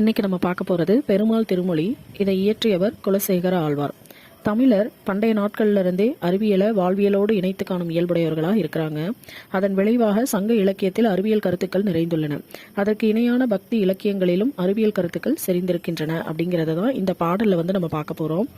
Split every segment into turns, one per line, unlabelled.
இன்னைக்கு நம்ம பார்க்க போறது பெருமாள் திருமொழி. இதை இயற்றியவர் குலசேகர ஆழ்வார். தமிழர் பண்டைய நாட்கள்ல இருந்தே அறிவியலை வாழ்வியலோடு இணைத்து காணும் இயல்புடையவர்களாக இருக்கிறாங்க. அதன் விளைவாக சங்க இலக்கியத்தில் அறிவியல் கருத்துக்கள் நிறைந்துள்ளன. அதற்கு இணையான பக்தி இலக்கியங்களிலும் அறிவியல் கருத்துக்கள் செறிந்திருக்கின்றன. அப்படிங்கறத தான் இந்த பாடல்ல நம்ம பார்க்க போறோம்.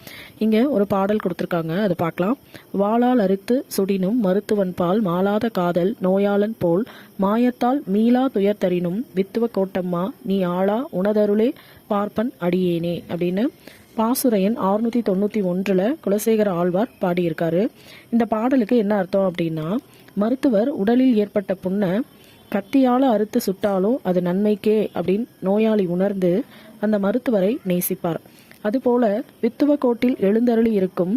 இங்க ஒரு பாடல் கொடுத்திருக்காங்க, அதை பார்க்கலாம். வாளால் அறுத்து சுடினும் மருத்துவன் பால் மாளாத காதல் நோயாளன் போல் மாயத்தால் மீளா துயர் தரினும் வித்துவ கோட்டம்மா நீ ஆளா உனதருளே பார்ப்பன் அடியேனே அப்படின்னு பாசுரையன் 691 குலசேகர ஆழ்வார் பாடியிருக்காரு. இந்த பாடலுக்கு என்ன அர்த்தம் அப்படின்னா, மருத்துவர் உடலில் ஏற்பட்ட புண்ணை கத்தியால அறுத்து சுட்டாலும் அது நன்மைக்கே அப்படின்னு நோயாளி உணர்ந்து அந்த மருத்துவரை நேசிப்பார். அதுபோல வித்துவ கோட்டில் எழுந்தருளி இருக்கும்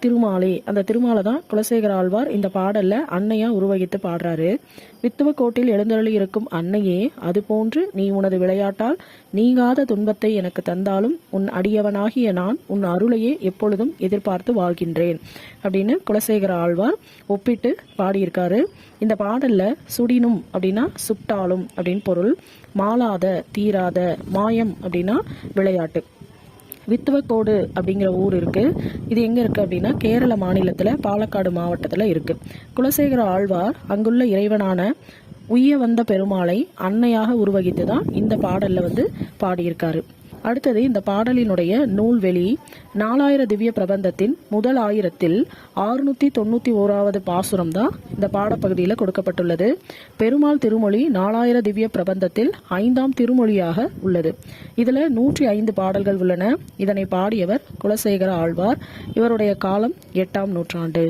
திருமாலே, அந்த திருமாலை தான் குலசேகர ஆழ்வார் இந்த பாடல்ல அன்னையா உருவகித்து பாடுறாரு. வித்துவ கோட்டில் எழுந்தருளி இருக்கும் அன்னையே, அது போன்று நீ உனது விளையாட்டால் நீங்காத துன்பத்தை எனக்கு தந்தாலும் உன் அடியவனாகிய நான் உன் அருளையே எப்பொழுதும் எதிர்பார்த்து வாழ்கின்றேன் அப்படின்னு குலசேகர ஆழ்வார் ஒப்பிட்டு பாடியிருக்காரு. இந்த பாடல்ல சுடினும் அப்படின்னா சுட்டாலும் அப்படின்னு பொருள், மாளாத தீராத, மாயம் அப்படின்னா விளையாட்டு. வித்துவக்கோடு அப்படிங்கிற ஊர் இருக்கு. இது எங்க இருக்கு அப்படின்னா கேரள மாநிலத்துல பாலக்காடு மாவட்டத்துல இருக்கு. குலசேகர ஆழ்வார் அங்குள்ள இறைவனான உய்ய வந்த பெருமாளை அன்னையாக உருவகித்து தான் இந்த பாடல்ல பாடியிருக்காரு. அடுத்தது இந்த பாடலினுடைய நூல்வெளி 4000 திவ்ய பிரபந்தத்தின் முதல் 1000ல் 691வது பாசுரம் தான் இந்த பாடப்பகுதியில் கொடுக்கப்பட்டுள்ளது. பெருமாள் திருமொழி 4000 திவ்ய பிரபந்தத்தில் 5ஆம் திருமொழியாக உள்ளது. இதுல 105 பாடல்கள் உள்ளன. இதனை பாடியவர் குலசேகர ஆழ்வார். இவருடைய காலம் 8ஆம் நூற்றாண்டு.